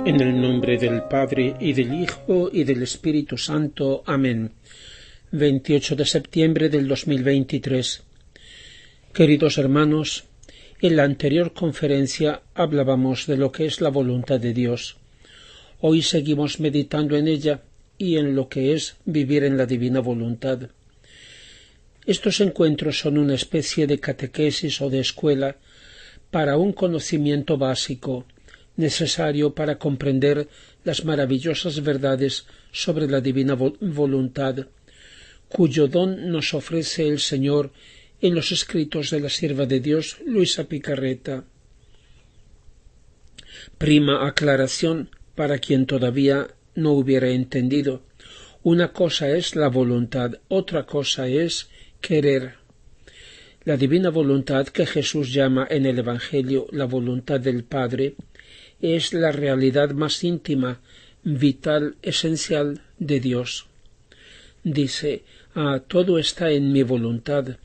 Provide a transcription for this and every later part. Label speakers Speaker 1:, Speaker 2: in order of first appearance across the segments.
Speaker 1: En el nombre del Padre, y del Hijo, y del Espíritu Santo. Amén. 28 de septiembre del 2023. Queridos hermanos, en la anterior conferencia hablábamos de lo que es la voluntad de Dios. Hoy seguimos meditando en ella y en lo que es vivir en la divina voluntad. Estos encuentros son una especie de catequesis o de escuela para un conocimiento básico, necesario para comprender las maravillosas verdades sobre la divina voluntad, cuyo don nos ofrece el Señor en los escritos de la sierva de Dios Luisa Picarreta. Prima aclaración para quien todavía no hubiera entendido. Una cosa es la voluntad, otra cosa es querer. La divina voluntad que Jesús llama en el Evangelio la voluntad del Padre es la realidad más íntima, vital, esencial de Dios. Dice: todo está en mi voluntad.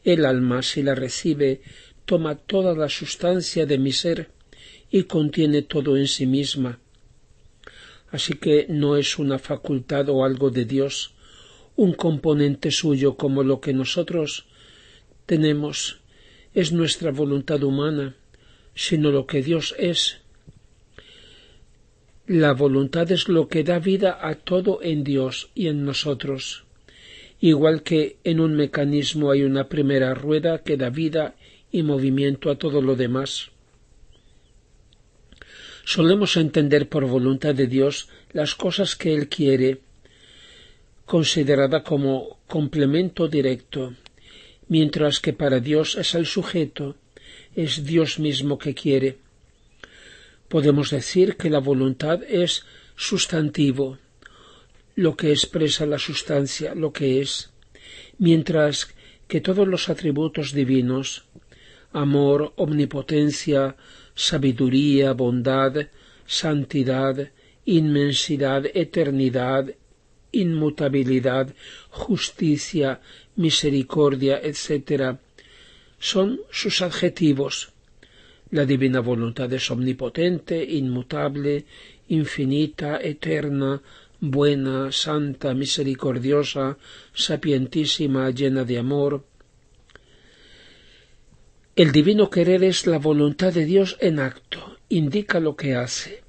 Speaker 1: El alma, si la recibe, toma toda la sustancia de mi ser y contiene todo en sí misma. Así que no es una facultad o algo de Dios, un componente suyo como lo que nosotros tenemos es nuestra voluntad humana, sino lo que Dios es. La voluntad es lo que da vida a todo en Dios y en nosotros. Igual que en un mecanismo hay una primera rueda que da vida y movimiento a todo lo demás. Solemos entender por voluntad de Dios las cosas que Él quiere, considerada como complemento directo, mientras que para Dios es el sujeto, es Dios mismo que quiere. Podemos decir que la voluntad es sustantivo, lo que expresa la sustancia, lo que es, mientras que todos los atributos divinos, amor, omnipotencia, sabiduría, bondad, santidad, inmensidad, eternidad, inmutabilidad, justicia, misericordia, etc., son sus adjetivos. La divina voluntad es omnipotente, inmutable, infinita, eterna, buena, santa, misericordiosa, sapientísima, llena de amor. El divino querer es la voluntad de Dios en acto, indica lo que hace,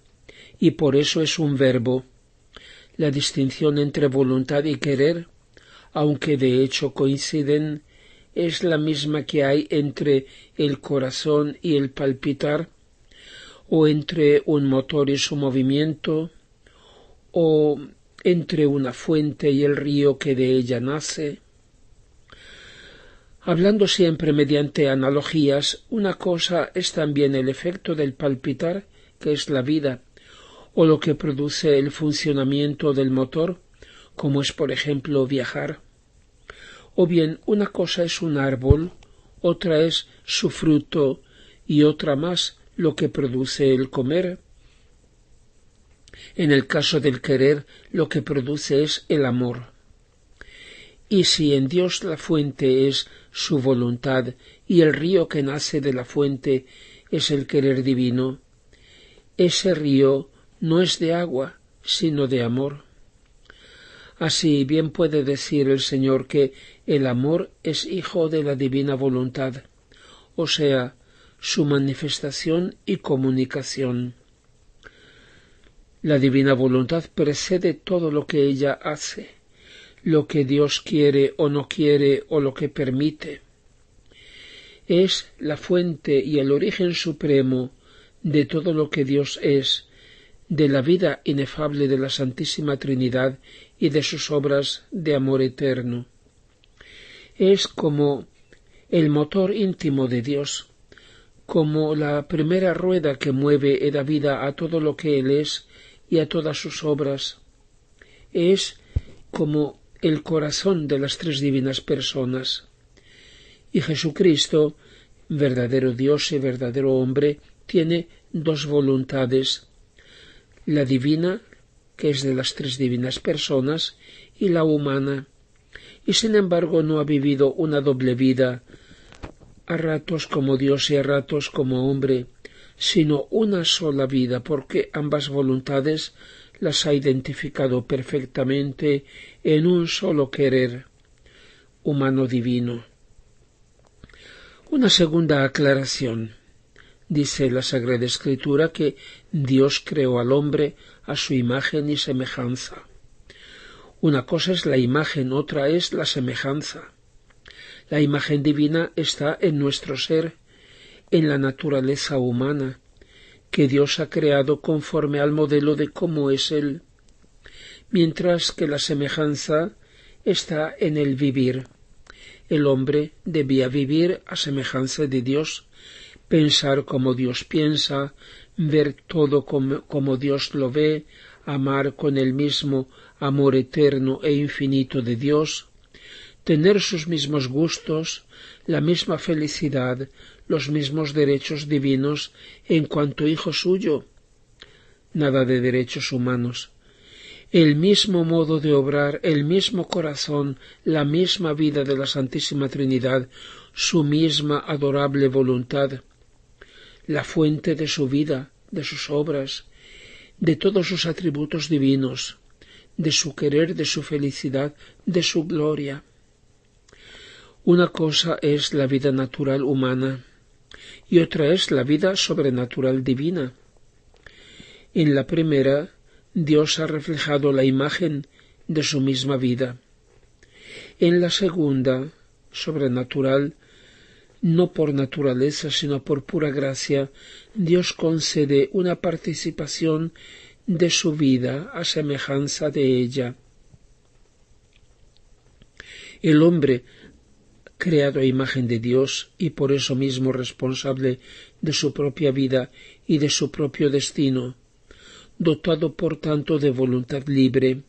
Speaker 1: y por eso es un verbo. La distinción entre voluntad y querer, aunque de hecho coinciden, es la misma que hay entre el corazón y el palpitar, o entre un motor y su movimiento, o entre una fuente y el río que de ella nace. Hablando siempre mediante analogías, una cosa es también el efecto del palpitar, que es la vida, o lo que produce el funcionamiento del motor, como es por ejemplo viajar. O bien una cosa es un árbol, otra es su fruto y otra más lo que produce el comer. En el caso del querer, lo que produce es el amor. Y si en Dios la fuente es su voluntad y el río que nace de la fuente es el querer divino, ese río no es de agua, sino de amor. Así bien puede decir el Señor que el amor es hijo de la divina voluntad, o sea, su manifestación y comunicación. La divina voluntad precede todo lo que ella hace, lo que Dios quiere o no quiere o lo que permite. Es la fuente y el origen supremo de todo lo que Dios es, de la vida inefable de la Santísima Trinidad y de sus obras de amor eterno. Es como el motor íntimo de Dios, como la primera rueda que mueve y da vida a todo lo que Él es y a todas sus obras. Es como el corazón de las tres divinas personas. Y Jesucristo, verdadero Dios y verdadero hombre, tiene dos voluntades: la divina, que es de las tres divinas personas, y la humana, y sin embargo no ha vivido una doble vida, a ratos como Dios y a ratos como hombre, sino una sola vida, porque ambas voluntades las ha identificado perfectamente en un solo querer humano divino. Una segunda aclaración. Dice la Sagrada Escritura que Dios creó al hombre a su imagen y semejanza. Una cosa es la imagen, otra es la semejanza. La imagen divina está en nuestro ser, en la naturaleza humana, que Dios ha creado conforme al modelo de cómo es Él, mientras que la semejanza está en el vivir. El hombre debía vivir a semejanza de Dios, pensar como Dios piensa, ver todo como Dios lo ve, amar con el mismo amor eterno e infinito de Dios, tener sus mismos gustos, la misma felicidad, los mismos derechos divinos en cuanto hijo suyo. Nada de derechos humanos. El mismo modo de obrar, el mismo corazón, la misma vida de la Santísima Trinidad, su misma adorable voluntad, la fuente de su vida, de sus obras, de todos sus atributos divinos, de su querer, de su felicidad, de su gloria. Una cosa es la vida natural humana y otra es la vida sobrenatural divina. En la primera, Dios ha reflejado la imagen de su misma vida. En la segunda, sobrenatural, no por naturaleza, sino por pura gracia, Dios concede una participación de su vida a semejanza de ella. El hombre, creado a imagen de Dios y por eso mismo responsable de su propia vida y de su propio destino, dotado por tanto de voluntad libre.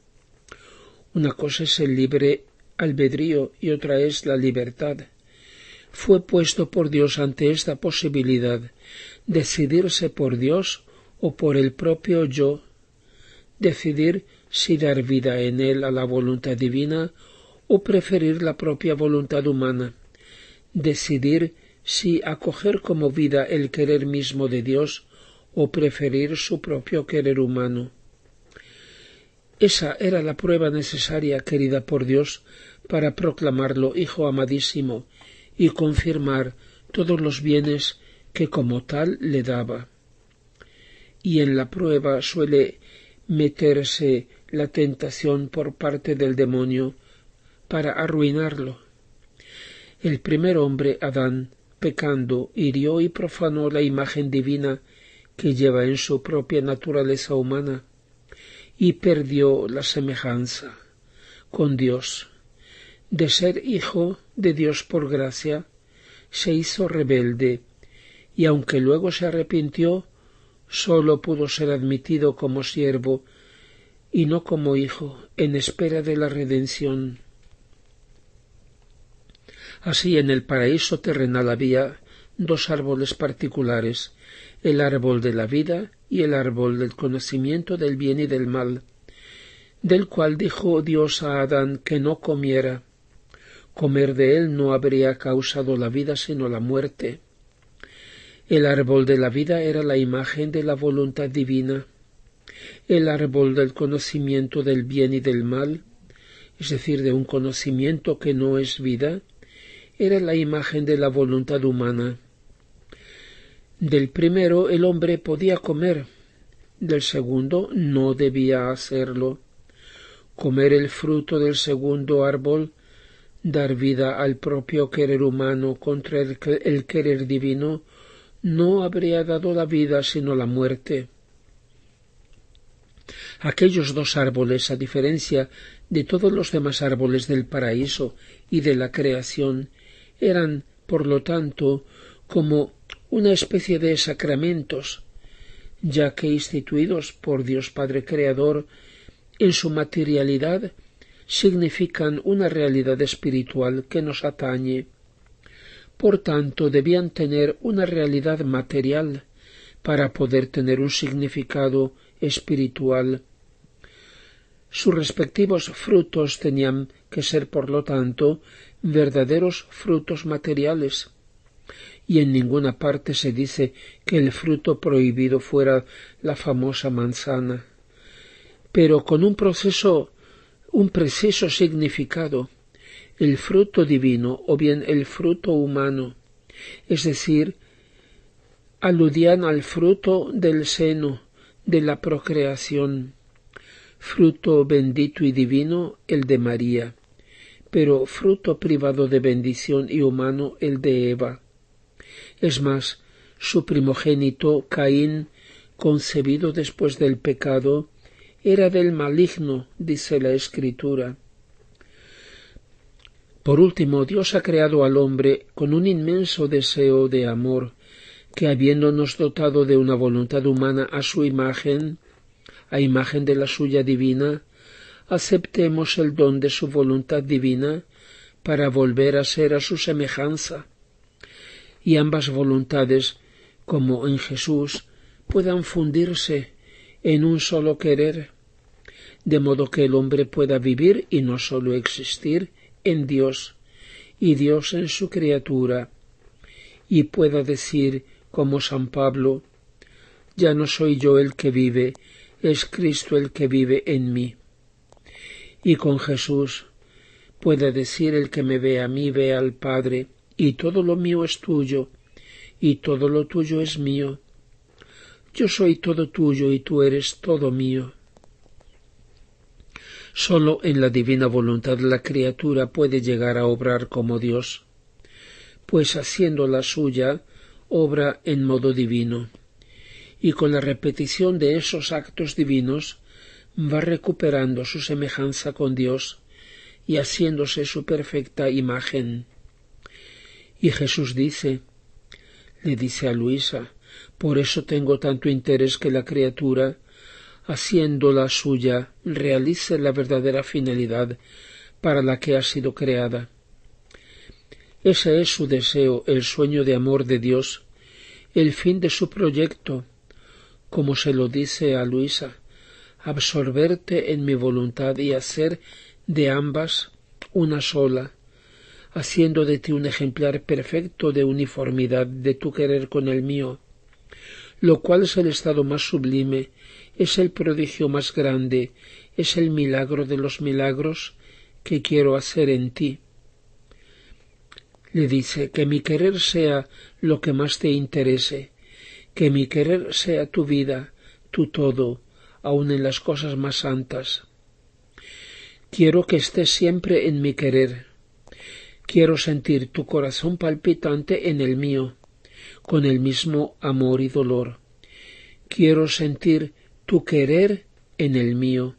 Speaker 1: Una cosa es el libre albedrío y otra es la libertad. Fue puesto por Dios ante esta posibilidad, decidirse por Dios o por el propio yo, decidir si dar vida en él a la voluntad divina o preferir la propia voluntad humana, decidir si acoger como vida el querer mismo de Dios o preferir su propio querer humano. Esa era la prueba necesaria querida por Dios para proclamarlo Hijo amadísimo y confirmar todos los bienes que como tal le daba. Y en la prueba suele meterse la tentación por parte del demonio para arruinarlo. El primer hombre, Adán, pecando, hirió y profanó la imagen divina que lleva en su propia naturaleza humana y perdió la semejanza con Dios. De ser hijo de Dios por gracia, se hizo rebelde y aunque luego se arrepintió, sólo pudo ser admitido como siervo y no como hijo, en espera de la redención. Así en el paraíso terrenal había dos árboles particulares, el árbol de la vida y el árbol del conocimiento del bien y del mal, del cual dijo Dios a Adán que no comiera. Comer de él no habría causado la vida sino la muerte. El árbol de la vida era la imagen de la voluntad divina. El árbol del conocimiento del bien y del mal, es decir, de un conocimiento que no es vida, era la imagen de la voluntad humana. Del primero el hombre podía comer, del segundo no debía hacerlo. Comer el fruto del segundo árbol, dar vida al propio querer humano contra el querer divino, no habría dado la vida sino la muerte. Aquellos dos árboles, a diferencia de todos los demás árboles del paraíso y de la creación, eran, por lo tanto, como una especie de sacramentos, ya que instituidos por Dios Padre Creador, en su materialidad significan una realidad espiritual que nos atañe. Por tanto, debían tener una realidad material para poder tener un significado espiritual. Sus respectivos frutos tenían que ser, por lo tanto, verdaderos frutos materiales, y en ninguna parte se dice que el fruto prohibido fuera la famosa manzana, pero con un preciso significado, el fruto divino o bien el fruto humano, es decir, aludían al fruto del seno, de la procreación, fruto bendito y divino el de María, pero fruto privado de bendición y humano el de Eva. Es más, su primogénito Caín, concebido después del pecado, era del maligno, dice la Escritura. Por último, Dios ha creado al hombre con un inmenso deseo de amor, que habiéndonos dotado de una voluntad humana a su imagen, a imagen de la suya divina, aceptemos el don de su voluntad divina para volver a ser a su semejanza, y ambas voluntades, como en Jesús, puedan fundirse en un solo querer, de modo que el hombre pueda vivir y no sólo existir en Dios, y Dios en su criatura, y pueda decir, como San Pablo, ya no soy yo el que vive, es Cristo el que vive en mí. Y con Jesús puede decir el que me ve a mí, ve al Padre, y todo lo mío es tuyo, y todo lo tuyo es mío. Yo soy todo tuyo y tú eres todo mío. Sólo en la divina voluntad la criatura puede llegar a obrar como Dios, pues haciendo la suya, obra en modo divino, y con la repetición de esos actos divinos va recuperando su semejanza con Dios y haciéndose su perfecta imagen. Y Jesús le dice a Luisa, por eso tengo tanto interés que la criatura, haciendo la suya, realice la verdadera finalidad para la que ha sido creada. Ese es su deseo, el sueño de amor de Dios, el fin de su proyecto, como se lo dice a Luisa, absorberte en mi voluntad y hacer de ambas una sola, haciendo de ti un ejemplar perfecto de uniformidad de tu querer con el mío, lo cual es el estado más sublime, es el prodigio más grande, es el milagro de los milagros que quiero hacer en ti. Le dice que mi querer sea lo que más te interese, que mi querer sea tu vida, tu todo, aun en las cosas más santas. Quiero que estés siempre en mi querer. Quiero sentir tu corazón palpitante en el mío, con el mismo amor y dolor. Quiero sentir tu querer en el mío,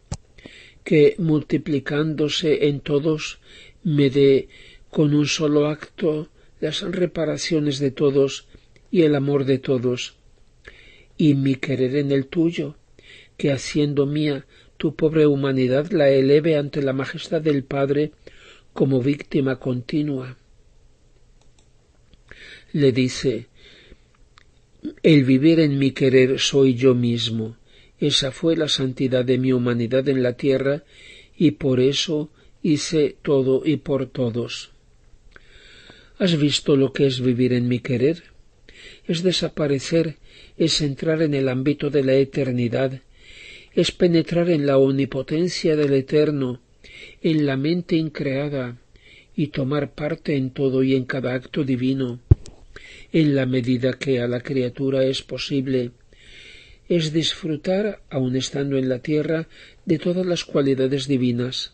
Speaker 1: que multiplicándose en todos me dé con un solo acto las reparaciones de todos y el amor de todos, y mi querer en el tuyo, que haciendo mía tu pobre humanidad la eleve ante la majestad del Padre como víctima continua. Le dice, el vivir en mi querer soy yo mismo, esa fue la santidad de mi humanidad en la tierra, y por eso hice todo y por todos. ¿Has visto lo que es vivir en mi querer? Es desaparecer, es entrar en el ámbito de la eternidad, es penetrar en la omnipotencia del Eterno, en la mente increada, y tomar parte en todo y en cada acto divino, en la medida que a la criatura es posible, es disfrutar, aun estando en la tierra, de todas las cualidades divinas,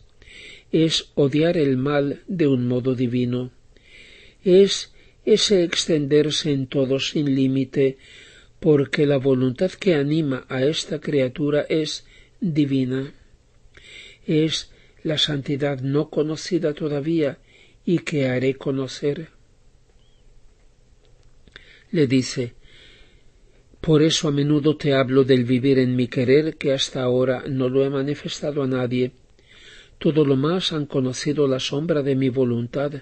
Speaker 1: es odiar el mal de un modo divino, es ese extenderse en todo sin límite, porque la voluntad que anima a esta criatura es divina, es la santidad no conocida todavía y que haré conocer. Le dice, por eso a menudo te hablo del vivir en mi querer, que hasta ahora no lo he manifestado a nadie. Todo lo más han conocido la sombra de mi voluntad,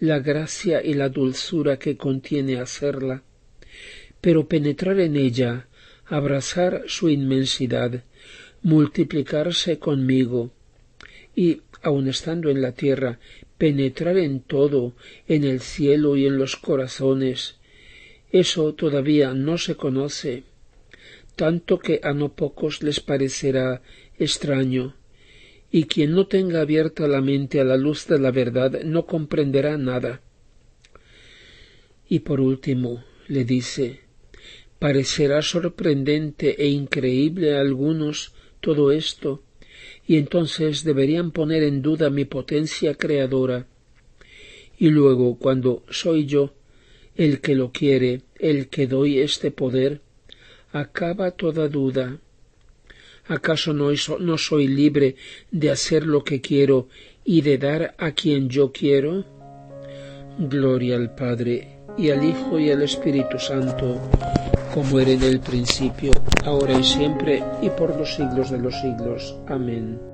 Speaker 1: la gracia y la dulzura que contiene hacerla, pero penetrar en ella, abrazar su inmensidad, multiplicarse conmigo, y, aun estando en la tierra, penetrar en todo, en el cielo y en los corazones, Eso todavía no se conoce, tanto que a no pocos les parecerá extraño, y quien no tenga abierta la mente a la luz de la verdad no comprenderá nada. Y por último, le dice, parecerá sorprendente e increíble a algunos todo esto, y entonces deberían poner en duda mi potencia creadora. Y luego, cuando soy yo el que lo quiere, el que doy este poder, acaba toda duda. ¿Acaso no soy libre de hacer lo que quiero y de dar a quien yo quiero? Gloria al Padre, y al Hijo, y al Espíritu Santo, como era en el principio, ahora y siempre, y por los siglos de los siglos. Amén.